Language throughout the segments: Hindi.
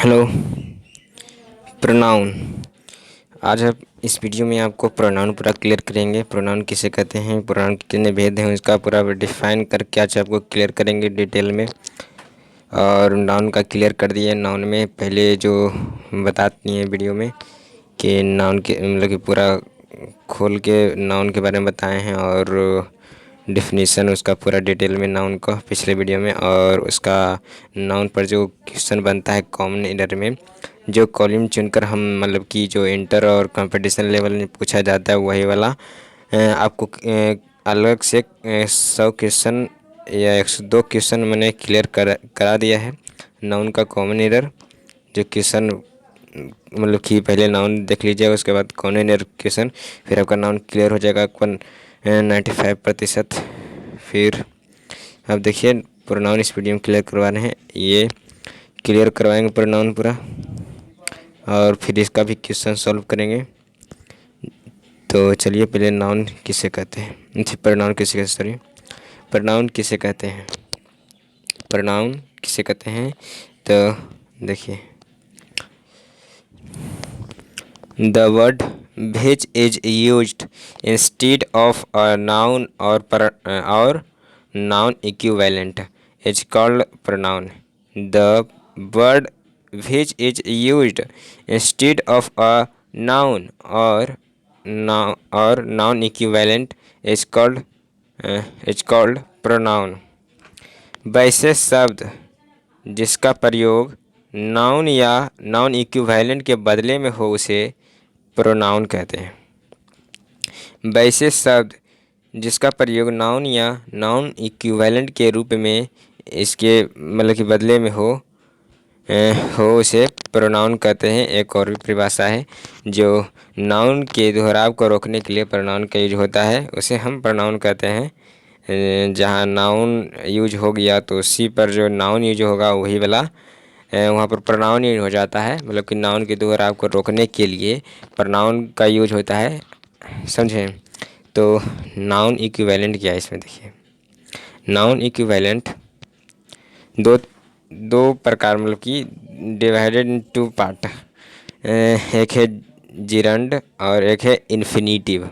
हेलो। प्रोनाउन। आज हम इस वीडियो में आपको प्रोनाउन पूरा क्लियर करेंगे। प्रोनाउन किसे कहते हैं, प्रोनाउन के कितने भेद हैं, उसका पूरा डिफाइन करके आज आपको क्लियर करेंगे डिटेल में। और नाउन का क्लियर कर दिए। नाउन में पहले जो बताती हैं वीडियो में कि नाउन के मतलब कि पूरा खोल के नाउन के बारे में बताए हैं और डिफिनीसन उसका पूरा डिटेल में नाउन का पिछले वीडियो में। और उसका नाउन पर जो क्वेश्चन बनता है कॉमन एरर में, जो कॉलम चुनकर हम मतलब कि जो इंटर और कंपटीशन लेवल में पूछा जाता है वही वाला आपको अलग से 100 क्वेश्चन या 102 क्वेश्चन मैंने क्लियर करा दिया है। नाउन का कॉमन एरर जो क्वेश्चन मतलब कि पहले नाउन देख लीजिएगा, उसके बाद कॉमन एरर क्वेश्चन, फिर आपका नाउन क्लियर हो जाएगा 95%। फिर अब देखिए प्रोनाउन इस वीडियो में क्लियर करवा रहे हैं, ये क्लियर करवाएंगे प्रोनाउन पूरा और फिर इसका भी क्वेश्चन सॉल्व करेंगे। तो चलिए पहले नाउन किसे कहते हैं, प्रोनाउन किसे कहते सॉरी प्रोनाउन किसे कहते हैं, प्रोनाउन किसे कहते हैं। तो देखिए the word which is used instead of a noun or noun equivalent is called pronoun. The word which is used instead of a noun or noun equivalent is called pronoun. वैसे शब्द जिसका प्रयोग नाउन या नाउन इक्विवेलेंट के बदले में हो उसे प्रोनाउन कहते हैं। वैसे शब्द जिसका प्रयोग नाउन या नाउन इक्विवेलेंट के रूप में इसके मतलब कि बदले में हो उसे प्रोनाउन कहते हैं। एक और भी परिभाषा है, जो नाउन के दोहराव को रोकने के लिए प्रोनाउन का यूज होता है उसे हम प्रोनाउन कहते हैं। जहाँ नाउन यूज हो गया तो उसी पर जो नाउन यूज होगा वही वाला वहाँ पर प्रोनाउन यूज हो जाता है। मतलब कि नाउन के दोहराव को रोकने के लिए प्रोनाउन का यूज होता है, समझें। तो नाउन इक्विवेलेंट क्या है इसमें देखिए। नाउन इक्विवेलेंट दो प्रकार मतलब कि डिवाइडेड इन टू पार्ट, एक है जिरंड और एक है इन्फिनिटिव।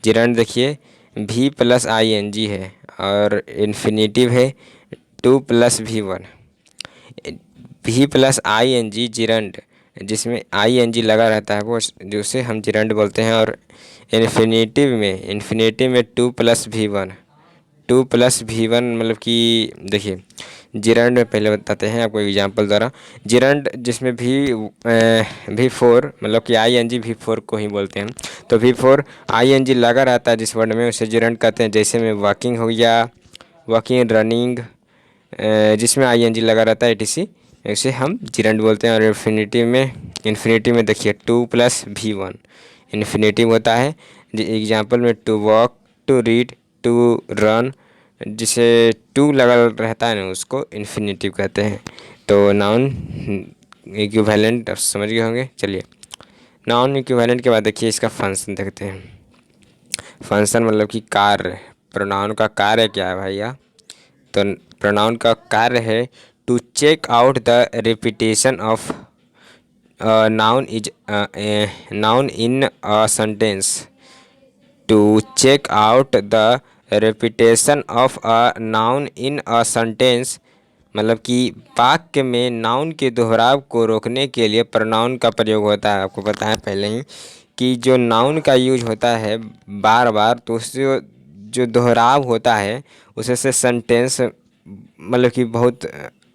जिरंड देखिए भी प्लस ING है और इन्फिनिटिव है 2+V1। भी प्लस ING जिरंड, जिसमें ING लगा रहता है वो जिसे हम जिरंड बोलते हैं। और इन्फिनिटिव में 2+V1 मतलब कि देखिए जिरंड में पहले बताते हैं आपको एग्जांपल द्वारा। जिरंड जिसमें V4 मतलब कि ING V4 को ही बोलते हैं। तो V4 ING लगा रहता है जिस वर्ड में उसे जिरंड कहते हैं। जैसे में वॉकिंग हो गया, वॉकिंग, रनिंग, जिसमें ING लगा रहता है ETC, उसे हम जिरंड बोलते हैं। और इन्फिनिटिव में देखिए 2+V1 इन्फिनिटिव होता है। एग्जाम्पल में to walk, to read, to run, जिसे 2 लगा रहता है ना उसको इन्फिनिटिव कहते हैं। तो नाउन इक्विवेलेंट समझ गए होंगे। चलिए नाउन इक्विवेलेंट के बाद देखिए इसका फंक्शन देखते हैं। फंक्शन मतलब कि कार्य। प्रोनाउन का कार्य क्या है भैया? तो प्रोनाउन का कार्य है to check out the repetition of noun in a sentence. To check out the repetition of a noun in a sentence मतलब कि वाक्य में नाउन के दोहराव को रोकने के लिए प्रोनाउन का प्रयोग होता है। आपको पता है पहले ही कि जो नाउन का यूज होता है बार बार, तो उससे जो दोहराव होता है उसे से सेंटेंस मतलब कि बहुत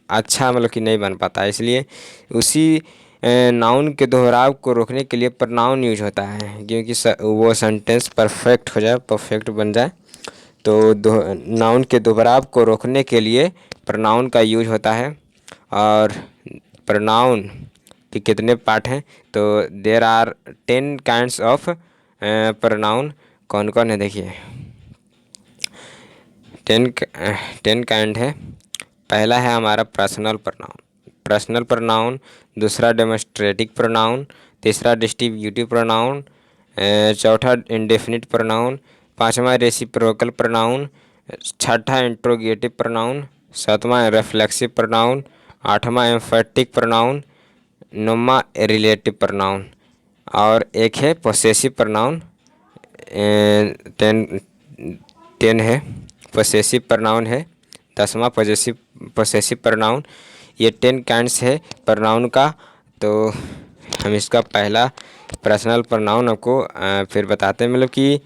अच्छा मतलब कि नहीं बन पाता। इसलिए उसी नाउन के दोहराव को रोकने के लिए प्रोनाउन यूज होता है, क्योंकि वो सेंटेंस परफेक्ट हो जाए, परफेक्ट बन जाए। तो नाउन के दोहराव को रोकने के लिए प्रोनाउन का यूज होता है। और प्रोनाउन के कितने पार्ट हैं? तो there are 10 kinds of pronoun. कौन कौन है देखिए, 10 काइंड है। पहला है हमारा पर्सनल प्रोनाउन, दूसरा डेमोस्ट्रेटिव प्रोनाउन, तीसरा डिस्ट्रीब्यूटिव प्रोनाउन, चौथा इंडेफिनिट प्रोनाउन, पांचवा रेसिप्रोकल प्रोनाउन, छठा इंट्रोगेटिव प्रोनाउन, सातवां रिफ्लेक्सिव प्रोनाउन, आठवां एम्फेटिक प्रोनाउन, नोमा रिलेटिव प्रोनाउन, और एक है पोसेसिव प्रोनाउन। 10 10 है पोसेसिव प्रोनाउन है, 10वां पोसेसिव प्रोनाउन। ये 10 काइंड्स है प्रोनाउन का। तो हम इसका पहला पर्सनल प्रोनाउन आपको फिर बताते हैं, मतलब कि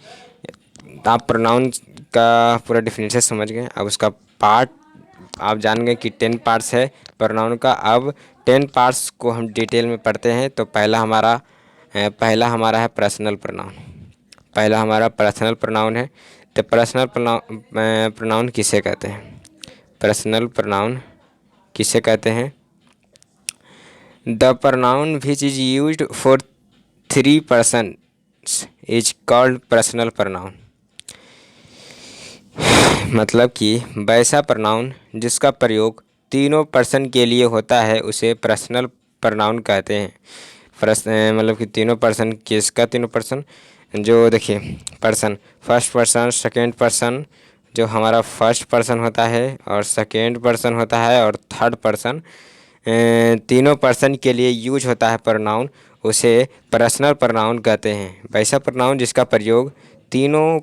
आप प्रोनाउन का पूरा डेफिनेशन समझ गए। अब उसका पार्ट आप जान गए कि 10 पार्ट्स है प्रोनाउन का। अब 10 पार्ट्स को हम डिटेल में पढ़ते हैं। तो पहला हमारा है पर्सनल प्रोनाउन। पहला हमारा पर्सनल प्रोनाउन है। तो पर्सनल प्रोनाउन किसे कहते हैं? पर्सनल प्रोनाउन किसे कहते हैं? The pronoun which is used for 3 persons is called personal pronoun. मतलब कि वैसा प्रोनाउन जिसका प्रयोग तीनों पर्सन के लिए होता है उसे पर्सनल प्रोनाउन कहते हैं। मतलब कि तीनों पर्सन, किसका तीनों पर्सन? जो देखिए person, first person, second person, जो हमारा फर्स्ट पर्सन होता है और सेकेंड पर्सन होता है और थर्ड पर्सन, तीनों पर्सन के लिए यूज होता है प्रोनाउन, उसे पर्सनल प्रोनाउन कहते हैं। वैसा प्रोनाउन जिसका प्रयोग तीनों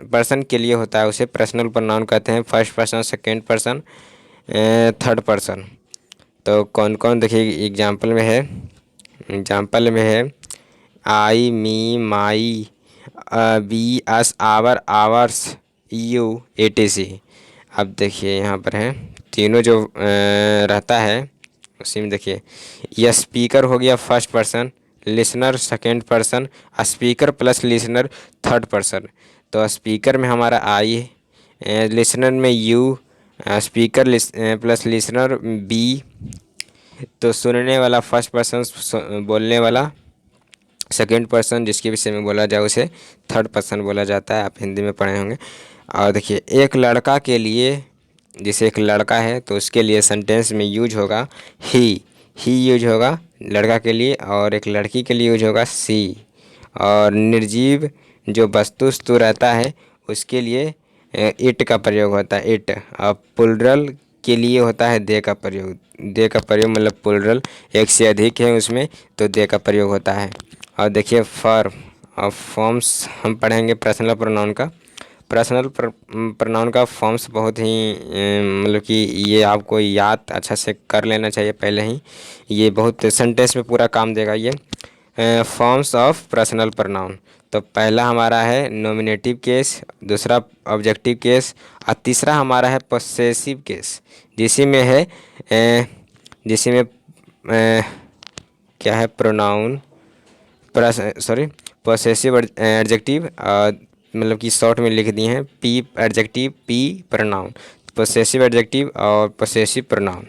पर्सन के लिए होता है उसे पर्सनल प्रोनाउन कहते हैं। First person, second person, third person. तो कौन कौन देखिए एग्जाम्पल में है I, me, my, we, us, our, ours, you, etc। अब देखिए यहाँ पर है तीनों जो रहता है उसी में देखिए, यह स्पीकर हो गया first person, listener second person, speaker plus listener third person. तो स्पीकर में हमारा आई है, लिसनर में you, speaker plus listener we. तो सुनने वाला फर्स्ट पर्सन, बोलने वाला सेकेंड पर्सन, जिसके विषय में बोला जाए उसे थर्ड पर्सन बोला जाता है। आप हिंदी में पढ़े होंगे। और देखिए एक लड़का के लिए, जैसे एक लड़का है तो उसके लिए सेंटेंस में यूज होगा ही यूज होगा लड़का के लिए, और एक लड़की के लिए यूज होगा सी। और निर्जीव जो वस्तु रहता है उसके लिए इट का प्रयोग होता है, इट। और प्लुरल के लिए होता है दे का प्रयोग। दे का प्रयोग मतलब प्लुरल एक से अधिक है उसमें, तो दे का प्रयोग होता है। और देखिए फॉर्म और फॉर्म्स हम पढ़ेंगे पर्सनल प्रोनाउन का। पर्सनल प्रोनाउन का फॉर्म्स बहुत ही मतलब कि ये आपको याद अच्छा से कर लेना चाहिए पहले ही। ये बहुत सेंटेंस में पूरा काम देगा ये। फॉर्म्स ऑफ पर्सनल प्रोनाउन, तो पहला हमारा है नॉमिनेटिव केस, दूसरा ऑब्जेक्टिव केस, और तीसरा हमारा है पोसेसिव केस, जिसमें क्या है प्रोनाउन पोसेसिव एडजेक्टिव, मतलब कि शॉर्ट में लिख दिए हैं P adjective, P pronoun, possessive adjective और पोसेसिव प्रोनाउन।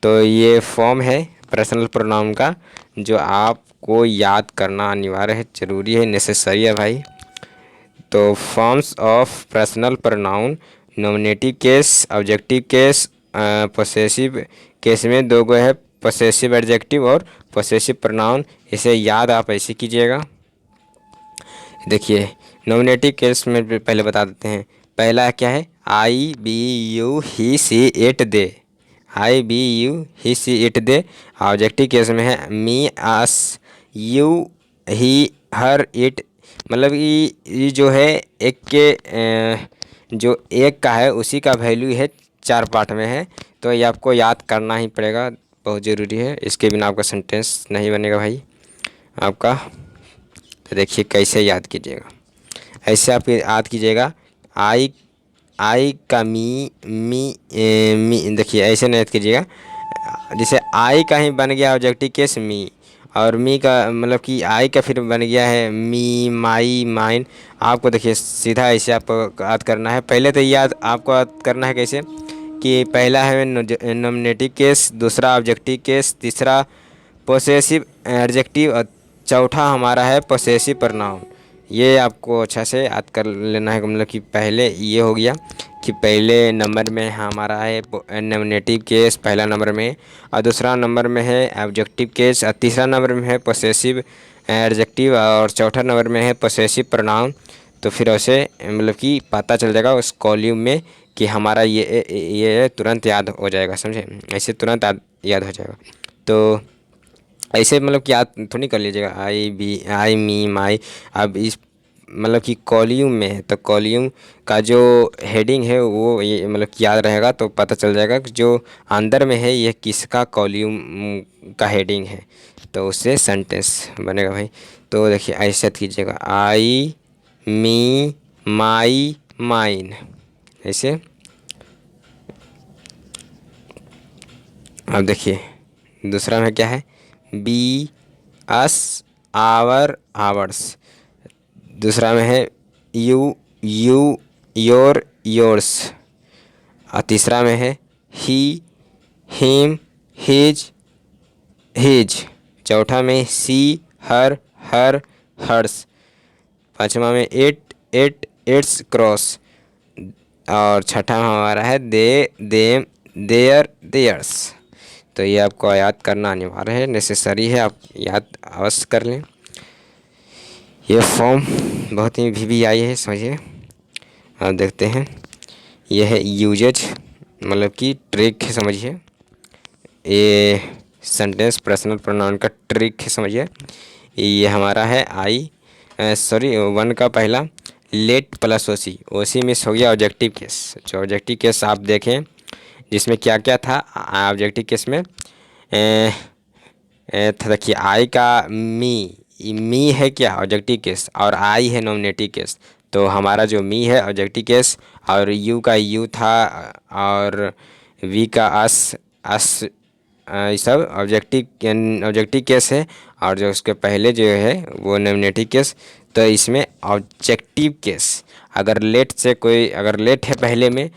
तो ये फॉर्म है पर्सनल प्रोनाउन का जो आपको याद करना अनिवार्य है, ज़रूरी है, नेसेसरी है भाई। तो forms of personal pronoun, nominative case, objective case, possessive case में दो गो है, पोसेसिव एडजेक्टिव और पोसेसिव प्रोनाउन। इसे याद आप ऐसे कीजिएगा। देखिए नॉमिनेटिव केस में पहले बता देते हैं। पहला क्या है? I, we, you, he, she, it, they. I, we, you, he, she, it, they. Objective case में है मी, अस, यू, ही, हर, इट। मतलब ये जो है एक के जो एक का है उसी का वैल्यू है 4 पार्ट में है, तो ये आपको याद करना ही पड़ेगा, बहुत ज़रूरी है। इसके बिना आपका सेंटेंस नहीं बनेगा भाई आपका। तो देखिए कैसे याद कीजिएगा, ऐसे आप याद कीजिएगा। आई का मी देखिए ऐसे नहीं याद कीजिएगा। जैसे आई का ही बन गया ऑब्जेक्टिव केस मी, और मी का मतलब कि आई का फिर बन गया है मी, माई, माइन। आपको देखिए सीधा ऐसे आपको याद करना है। पहले तो याद आपको याद करना है कैसे कि पहला है नॉमिनेटिव केस, दूसरा ऑब्जेक्टिव केस, तीसरा पोसेसिव एडजेक्टिव और चौथा हमारा है पोसेसिव प्रोनाउन। ये आपको अच्छा से याद कर लेना है। मतलब कि पहले ये हो गया कि पहले नंबर में हमारा है नॉमिनेटिव केस पहला नंबर में, और दूसरा नंबर में है ऑब्जेक्टिव केस, और तीसरा नंबर में है पोसेसिव एडजेक्टिव, और चौथा नंबर में है पोसेसिव प्रोनाउन। तो फिर ऐसे मतलब कि पता चल जाएगा उस कॉलम में कि हमारा ये तुरंत याद हो जाएगा, समझे? ऐसे तुरंत याद हो जाएगा। तो ऐसे मतलब कि याद थोड़ी कर लीजिएगा, आई बी आई मी माई। अब इस मतलब कि कॉल्यूम में है तो कॉल्यूम का जो हेडिंग है वो ये मतलब कि याद रहेगा तो पता चल जाएगा कि जो अंदर में है ये किसका कॉल्यूम का हेडिंग है, तो उससे सेंटेंस बनेगा भाई। तो देखिए ऐसे कीजिएगा, आई मी माई माइन, ऐसे। अब देखिए दूसरा में क्या है, बी अस आवर आवर्स। दूसरा में है यू यू योर योर्स। और तीसरा में है ही हिम हिज हिज। चौथा में सी हर हर हर्स। पांचवा में इट इट इट्स क्रॉस। और छठा में हमारा है दे देम देयर देयर्स। तो ये आपको याद करना अनिवार्य है, नेसेसरी है, आप याद अवश्य कर लें। ये फॉर्म बहुत ही वीवीआई है, समझिए। आप देखते हैं यह है यूजेज मतलब कि ट्रिक है, समझिए। ये सेंटेंस पर्सनल प्रोनाउन का ट्रिक है, समझिए। ये हमारा है आई सॉरी वन का पहला लेट प्लस ओसी। ओसी मिस हो गया ऑब्जेक्टिव केस। जो ऑब्जेक्टिव केस आप देखें जिसमें क्या क्या था ऑब्जेक्टिव केस में, था देखिए आई का मी है क्या ऑब्जेक्टिव केस, और आई है नॉमिनेटिव केस। तो हमारा जो मी है ऑब्जेक्टिव केस, और यू का यू था, और वी का अस ये सब ऑब्जेक्टिव केस है। और जो उसके पहले जो है वो नॉमिनेटिव केस। तो इसमें ऑब्जेक्टिव केस अगर लेट है पहले में,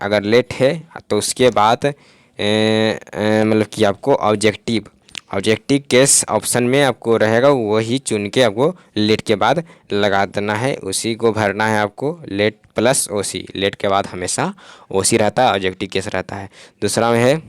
अगर लेट है तो उसके बाद मतलब कि आपको ऑब्जेक्टिव केस ऑप्शन में आपको रहेगा, वही चुन के आपको लेट के बाद लगा देना है, उसी को भरना है आपको। लेट प्लस ओसी, लेट के बाद हमेशा ओसी रहता है, ऑब्जेक्टिव केस रहता है। दूसरा में है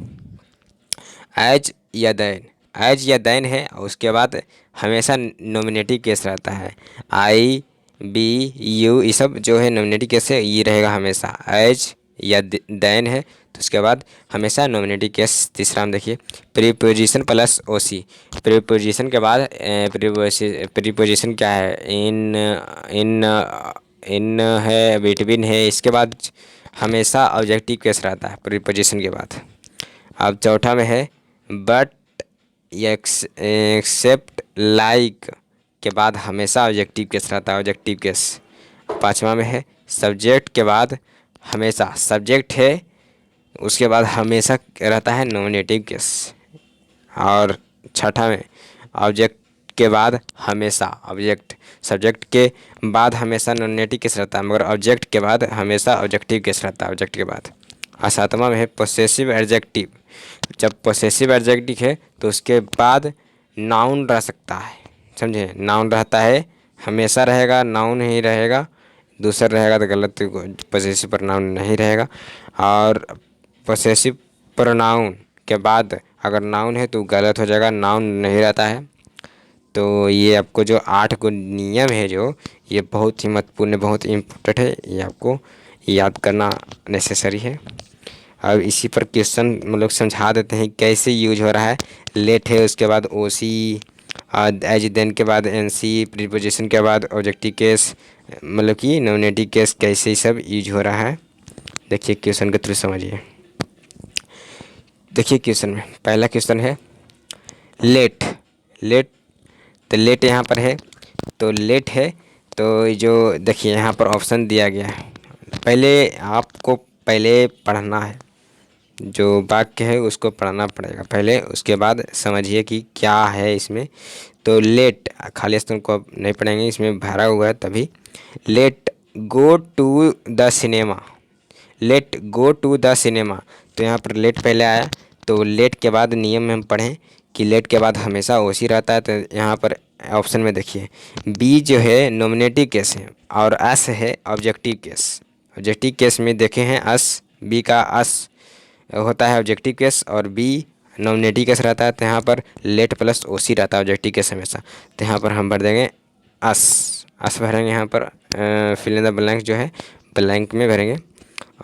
एज या दैन। एज या दैन है और उसके बाद हमेशा नॉमिनेटिव केस रहता है। आई बी यू ये सब जो है नॉमिनेटिव केस है, ये रहेगा हमेशा। एज या दैन है तो उसके बाद हमेशा नॉमिनेटिव केस। तीसरा में देखिए प्रीपोजिशन प्लस ओसी। प्रीपोजिशन के बाद प्रीपोजिशन क्या है, इन इन इन है, बिटवीन है, इसके बाद हमेशा ऑब्जेक्टिव केस रहता है प्रीपोजिशन के बाद। अब चौथा में है बट एक्सेप्ट लाइक के बाद हमेशा ऑब्जेक्टिव केस रहता है, ऑब्जेक्टिव केस। पांचवा में है सब्जेक्ट के बाद हमेशा सब्जेक्ट है, उसके बाद हमेशा रहता है नॉमिनेटिव केस। और छठा में ऑब्जेक्ट के बाद हमेशा सब्जेक्ट के बाद हमेशा नॉमिनेटिव केस रहता है, मगर ऑब्जेक्ट के बाद हमेशा ऑब्जेक्टिव केस रहता है, ऑब्जेक्ट के बाद। और सातवां में है पोसेसिव एडजेक्टिव। जब पोसेसिव एडजेक्टिव है तो उसके बाद नाउन रह सकता है, समझे। नाउन रहता है, हमेशा रहेगा, नाउन ही रहेगा, दूसरा रहेगा तो गलत, पोसेसिव प्रोनाउन नहीं रहेगा। और पोसेसिव प्रोनाउन के बाद अगर नाउन है तो गलत हो जाएगा, नाउन नहीं रहता है। तो ये आपको जो 8 को नियम है जो, ये बहुत ही महत्वपूर्ण, बहुत ही इम्पोर्टेंट है, ये आपको याद करना नेसेसरी है। अब इसी पर क्वेश्चन मतलब समझा देते हैं कैसे यूज हो रहा है। लेट है उसके बाद ओसी, एज देन के बाद एनसी, प्रीपोजिशन के बाद ऑब्जेक्टिव केस, मतलब कि नॉमिनेटिव केस, कैसे सब यूज हो रहा है देखिए क्वेश्चन के थ्रू समझिए। देखिए क्वेश्चन में पहला क्वेश्चन है लेट। लेट तो लेट यहाँ पर है, तो लेट है तो जो देखिए यहाँ पर ऑप्शन दिया गया है। पहले आपको पढ़ना है, जो वाक्य है उसको पढ़ना पड़ेगा पहले, उसके बाद समझिए कि क्या है इसमें। तो लेट खाली स्तंभ को नहीं पढ़ेंगे, इसमें भरा हुआ है तभी। Let go to the cinema, let go to the cinema. तो यहाँ पर लेट पहले आया, तो लेट के बाद नियम में हम पढ़ें कि लेट के बाद हमेशा ओसी रहता है। तो यहाँ पर ऑप्शन में देखिए बी जो है नॉमिनेटिव केस है और एस है ऑब्जेक्टिव केस। ऑब्जेक्टिव केस में देखे हैं अस, बी का अस होता है ऑब्जेक्टिव केस और बी नॉमिनेटिव केस रहता है। तो यहाँ पर लेट प्लस ओसी रहता है ऑब्जेक्टिव केस हमेशा। तो यहाँ पर हम भर देंगे अस भरेंगे, यहाँ पर फिल इन द ब्लैंक जो है ब्लैंक में भरेंगे।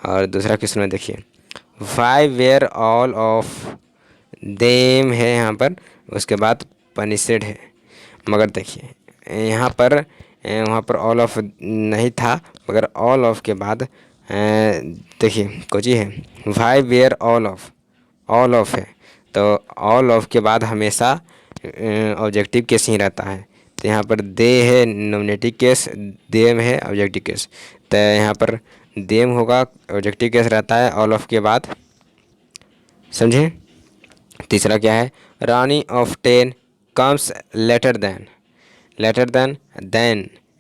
और दूसरा क्वेश्चन में देखिए why were all of them है यहाँ पर, उसके बाद पनिशेड है। मगर देखिए यहाँ पर वहाँ पर ऑल ऑफ नहीं था, मगर ऑल ऑफ के बाद देखिए कुछ ही है, वाई वेयर ऑल ऑफ है, तो ऑल ऑफ के बाद हमेशा ऑब्जेक्टिव केस ही रहता है। तो यहाँ पर दे है नॉमिनेटिव केस, देम है ऑब्जेक्टिव केस, तो यहाँ पर देम होगा, ऑब्जेक्टिव केस रहता है ऑल ऑफ के बाद, समझे। तीसरा क्या है, रानी ऑफ 10 कम्स लेटर देन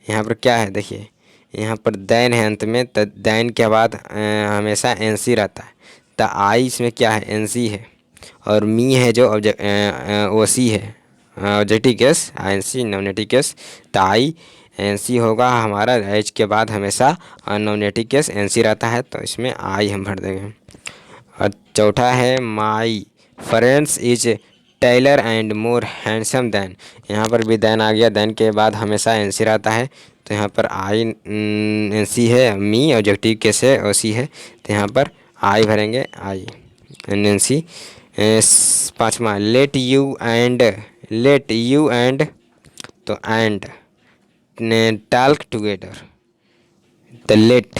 यहाँ पर क्या है, देखिए यहाँ पर दैन है अंत में, तो दैन के बाद हमेशा एन सी रहता है। तो आई इसमें क्या है, एन सी है, और मी है जो ओ सी है, objective case, I N C nominative case. तो आई एन सी होगा हमारा, एच के बाद हमेशा नॉमिनेटिव केस एन सी रहता है, तो इसमें आई हम भर देंगे। और चौथा है my friends is taller and more handsome than, यहाँ पर भी दैन आ गया, दैन के बाद हमेशा एन सी रहता है, तो यहाँ पर आई एन सी है, मी ऑब्जेक्टिव केस है, ओ सी है, तो यहाँ पर आई भरेंगे, आई एन सी। पाँचवा लेट यू एंड, तो एंड टॉक टुगेदर, तो लेट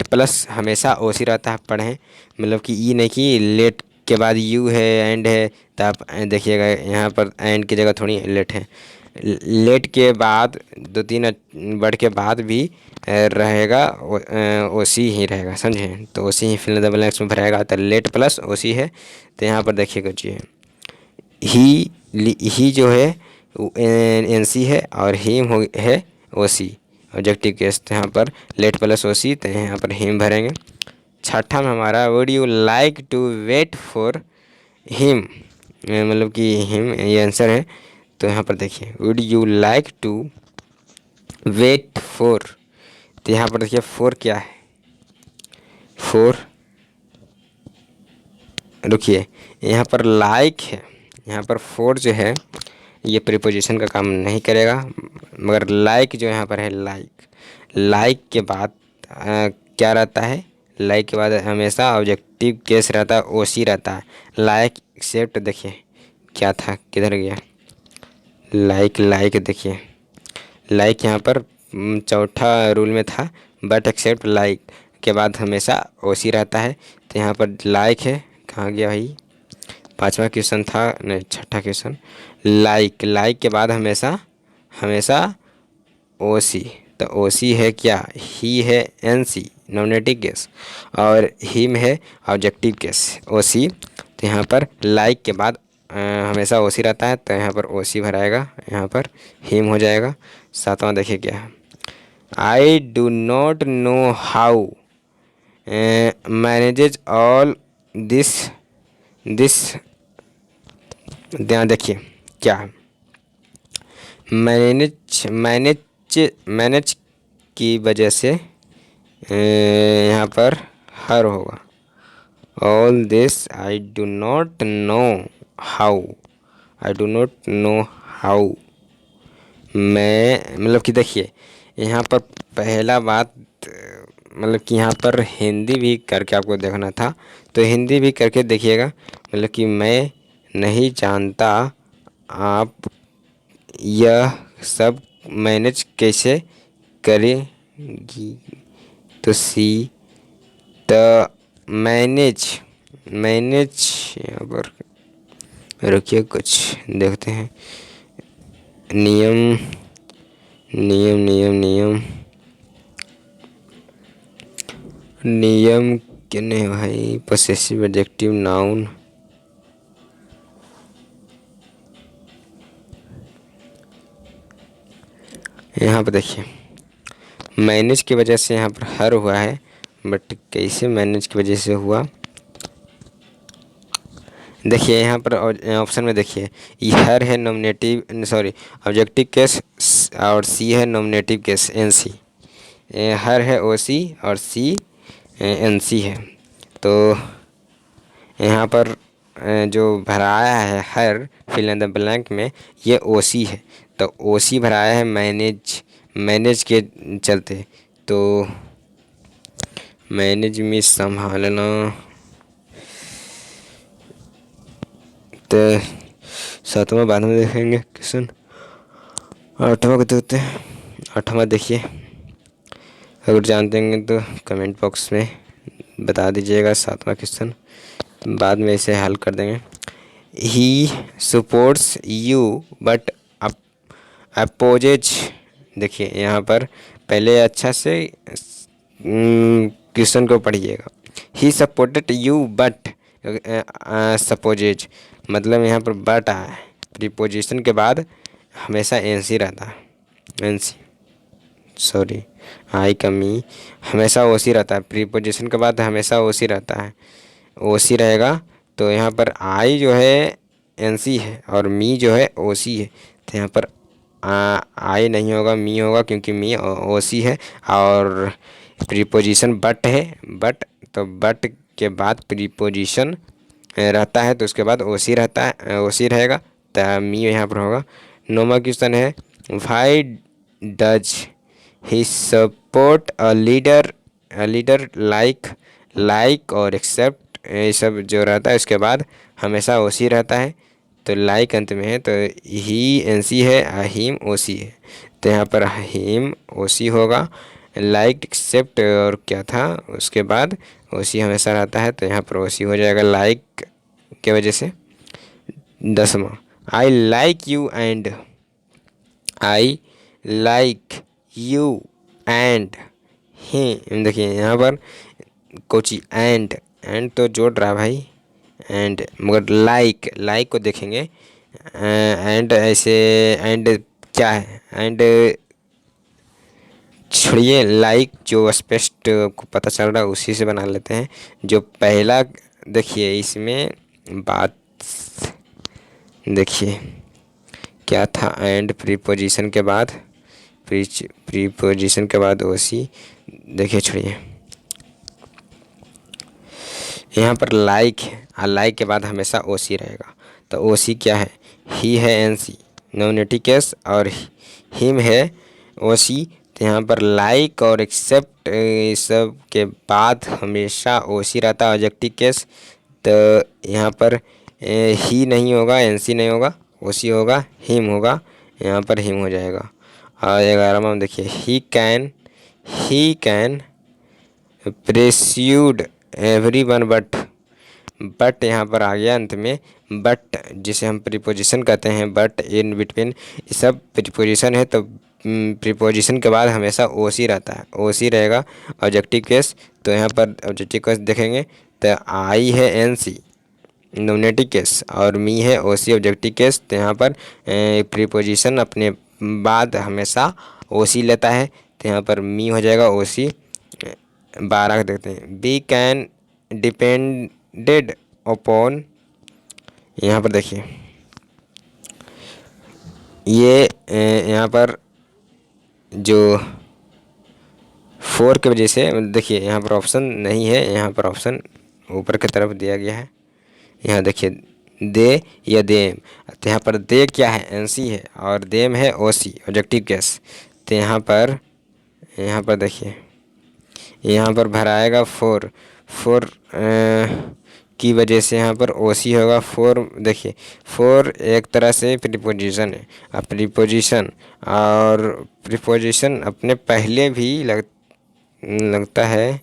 प्लस हमेशा ओ सी रहता है, पढ़ें मतलब कि ई नहीं कि लेट के बाद यू है एंड है, तो आप देखिएगा यहाँ पर एंड की जगह थोड़ी लेट है, लेट के बाद दो तीन वर्ड के बाद भी रहेगा ओ सी ही रहेगा, समझे। तो ओ सी ही फिल इन द ब्लैंक्स में भरेगा, तो लेट प्लस ओ सी है, तो यहाँ पर देखिएगा जी ही जो है एन सी है, और हिम है ओ सी ऑब्जेक्टिव केस, तो यहाँ पर लेट प्लस ओ सी, तो यहाँ पर हिम भरेंगे। छठा में हमारा would you like to wait for him, मतलब कि हिम ये आंसर है, तो यहाँ पर देखिए would you like to wait for, तो यहाँ पर देखिए फोर क्या है, फोर रुकिए यहाँ पर लाइक है, यहाँ पर फोर जो है ये प्रीपोजिशन का काम नहीं करेगा, मगर लाइक जो यहाँ पर है, लाइक के बाद क्या रहता है, लाइक के बाद हमेशा ऑब्जेक्टिव केस रहता है, ओ सी रहता है, लाइक एक्सेप्ट, देखिए क्या था, किधर गया लाइक देखिए लाइक यहाँ पर चौथा रूल में था, बट एक्सेप्ट लाइक के बाद हमेशा ओ सी रहता है, तो यहाँ पर लाइक है, कहाँ गया भाई, पांचवा क्वेश्चन था, नहीं छठा क्वेश्चन, लाइक के बाद हमेशा ओ सी, तो ओ सी है क्या, ही है एन सी नॉमिनेटिव केस, और हिम है ऑब्जेक्टिव केस ओ सी, तो यहाँ पर लाइक के बाद हमेशा ओ सी रहता है, तो यहाँ पर ओ सी भराएगा, यहाँ पर हिम हो जाएगा। सातवां देखिए क्या है, I do not know how manages all this ध्यान देखिए क्या है, मैनेज की वजह से यहाँ पर हर होगा, all this I do not know how, I do not know how, मैं मतलब कि देखिए यहाँ पर पहला बात मतलब कि यहाँ पर हिंदी भी करके आपको देखना था, तो हिंदी भी करके देखिएगा, मतलब कि मैं नहीं जानता आप यह सब मैनेज कैसे करेंगी, तो सी द मैनेज यहाँ पर रुकिए कुछ देखते हैं, नियम नियम नियम नियम नियम किन्ने भाई, पोसेसिव एडजेक्टिव नाउन, यहाँ पर देखिए मैनेज की वजह से यहाँ पर हर हुआ है, बट कैसे मैनेज की वजह से हुआ, देखिए यहाँ पर ऑप्शन में देखिए हर है नॉमिनेटिव, सॉरी ऑब्जेक्टिव केस, और सी है नॉमिनेटिव केस एन सी, हर है ओ सी, और सी एन सी है, तो यहाँ पर जो भराया है हर फिल इन द ब्लैंक में, ये ओ सी है, तो ओ सी भराया है मैनेज के चलते, तो मैनेज में संभालना, तो 7वां बाद में देखेंगे क्वेश्चन। 8वां को देखते हैं। 8वां देखिए, अगर जानते हैं तो कमेंट बॉक्स में बता दीजिएगा। 7वां क्वेश्चन बाद में इसे हल कर देंगे। ही सपोर्ट्स यू बट अपोजेज। देखिए यहाँ पर पहले अच्छा से क्वेश्चन को पढ़िएगा। He supported you but spouses, मतलब यहाँ पर बट आया है। प्रीपोजिशन के बाद हमेशा एनसी रहता है। एनसी, सॉरी, आई का मी हमेशा ओसी रहता है। प्रीपोजिशन के बाद हमेशा ओसी रहता है। ओसी रहेगा तो यहाँ पर आई जो है एनसी है और मी जो है ओसी है। तो यहाँ पर आई नहीं होगा, मी होगा, क्योंकि मी ओसी है। और प्रीपोजिशन बट है, बट तो बट के बाद प्रीपोजिशन रहता है तो उसके बाद ओसी रहता है, ओसी रहेगा तो मी यहाँ पर होगा। 9वां क्वेश्चन है why does he support a leader like और एक्सेप्ट, ये सब जो रहता है उसके बाद हमेशा ओसी रहता है। तो लाइक अंत में है तो ही एनसी है, हिम ओसी है। तो यहाँ पर हिम ओसी होगा, लाइक एक्सेप्ट और क्या था उसके बाद ओसी हमेशा रहता है तो यहाँ पर ओसी हो जाएगा लाइक के वजह से। 10वां I like you and he, देखिए यहाँ पर कोची एंड तो जोड़ रहा भाई एंड, मगर लाइक को देखेंगे एंड ऐसे एंड क्या है एंड छोड़िए, लाइक जो स्पष्ट को पता चल रहा है उसी से बना लेते हैं। जो पहला देखिए इसमें बात देखिए क्या था, एंड प्रीपोजिशन के बाद प्रीपोजिशन के बाद ओसी। देखिए छोड़िए, यहाँ पर लाइक है और लाइक के बाद हमेशा ओसी रहेगा। तो ओसी क्या है, ही है एनसी नॉमिनेटिव केस और हिम है ओसी। तो यहाँ पर लाइक और एक्सेप्ट सब के बाद हमेशा ओसी रहता है ऑब्जेक्टिव केस। तो यहाँ पर ही नहीं होगा, एनसी नहीं होगा, ओसी होगा, हिम होगा, यहाँ पर हिम हो जाएगा। और 11वां देखिए ही कैन प्रेस्यूड एवरीवन बट यहाँ पर आ गया अंत में बट, जिसे हम प्रीपोजिशन कहते हैं। बट इन बिटवीन ये सब प्रीपोजिशन है तो प्रीपोजिशन के बाद हमेशा ओसी रहता है, ओसी रहेगा ऑब्जेक्टिव केस। तो यहाँ पर ऑब्जेक्टिव केस देखेंगे तो आई है एनसी नॉमिनेटिव केस और मी है ओसी ऑब्जेक्टिव केस। तो यहाँ पर प्रीपोजिशन अपने बाद हमेशा ओसी लेता है तो यहाँ पर मी हो जाएगा ओसी। 12 देखते हैं बी कैन डिपेंडेड अपॉन। यहाँ पर देखिए ये यहाँ पर जो 4 की वजह से देखिए यहाँ पर ऑप्शन नहीं है, यहाँ पर ऑप्शन ऊपर की तरफ दिया गया है। यहाँ देखिए दे या देम, तो यहाँ पर दे क्या है एनसी है और देम है ओसी ऑब्जेक्टिव केस। तो यहाँ पर देखिए यहाँ पर भराएगा 4 की वजह से यहाँ पर ओसी होगा। 4 देखिए 4 एक तरह से प्रीपोजिशन है। अब प्रीपोजिशन अपने पहले भी लगता है,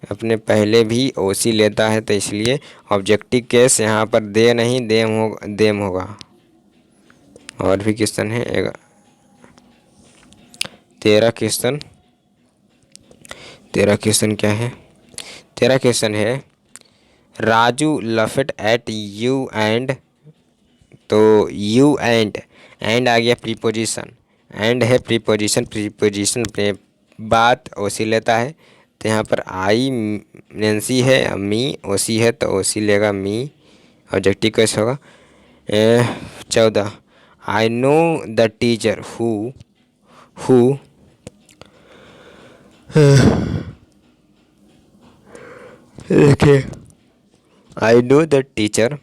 अपने पहले भी ओसी लेता है। तो इसलिए ऑब्जेक्टिव केस यहाँ पर दे नहीं देम होगा। और भी क्वेश्चन है 13 क्वेश्चन। 13 क्वेश्चन क्या है, 13 क्वेश्चन है राजू लफेट एट यू एंड। तो यू एंड आ गया प्रीपोजिशन, एंड है प्रीपोजिशन अपने बात ओसी लेता है। तो यहाँ पर आई एनसी है, मी ओसी है तो ओसी लेगा मी ऑब्जेक्टिव कैसे होगा। 14 I know the teacher who देखिए I know the teacher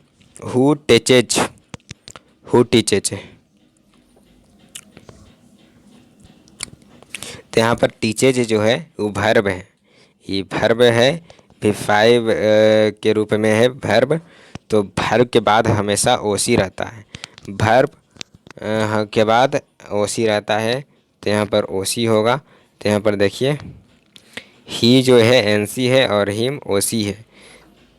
who teaches तो यहाँ पर टीचेज जो है वो वर्ब है, ये वर्ब है। फिर 5 के रूप में है वर्ब। तो वर्ब के बाद हमेशा ओसी रहता है। वर्ब के बाद ओसी रहता है, तो यहाँ पर ओसी होगा। तो यहाँ पर देखिए ही जो है एनसी है और हिम ओसी है,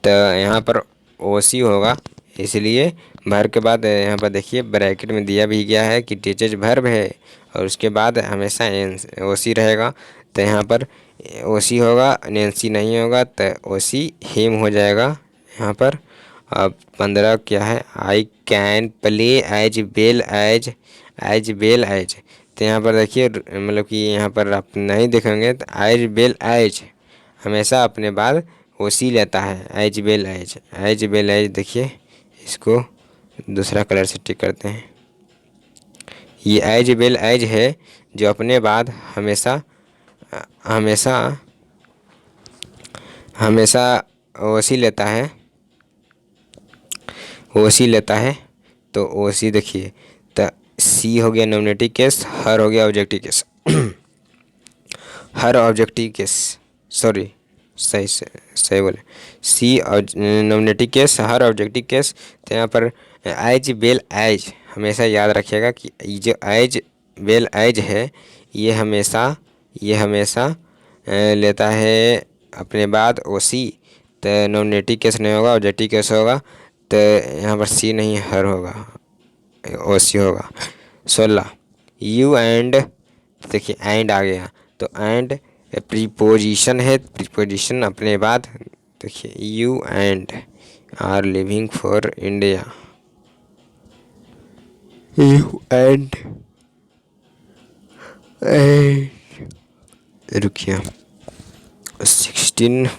तो यहाँ पर ओसी होगा। इसलिए वर्ब के बाद यहाँ पर देखिए ब्रैकेट में दिया भी गया है कि टीचर्स वर्ब है और उसके बाद हमेशा एन ओसी रहेगा। तो यहाँ पर ओसी होगा, नेंसी नहीं होगा, तो ओसी हिम हो जाएगा यहाँ पर। अब 15 क्या है, I can play as well as well as. तो यहाँ पर देखिए मतलब कि यहाँ पर आप नहीं देखेंगे तो एज वेल एज हमेशा अपने बाद ओसी लेता है। एज वेल एज देखिए, इसको दूसरा कलर से टिक करते हैं। ये एज वेल एज है जो अपने बाद हमेशा हमेशा हमेशा ओसी लेता है, ओसी लेता है। तो ओसी देखिए, तो सी हो गया नॉमिनेटिव केस, हर हो गया ऑब्जेक्टिव केस। हर ऑब्जेक्टिव केस, सॉरी सही बोले, सी नॉमिनेटिव केस, हर ऑब्जेक्टिव केस। तो यहाँ पर एज वेल एज हमेशा याद रखिएगा कि ये जो एज वेल एज है ये हमेशा लेता है अपने बाद ओसी। तो नॉमिनेटिव केस नहीं होगा, ऑब्जेक्टिव केस होगा। तो यहाँ पर सी नहीं हर होगा, ओसी होगा। 16 यू एंड, देखिए एंड आ गया, तो एंड प्रीपोजिशन है, प्रीपोजिशन अपने बाद देखिए you and are living for India. You and रुकिए 16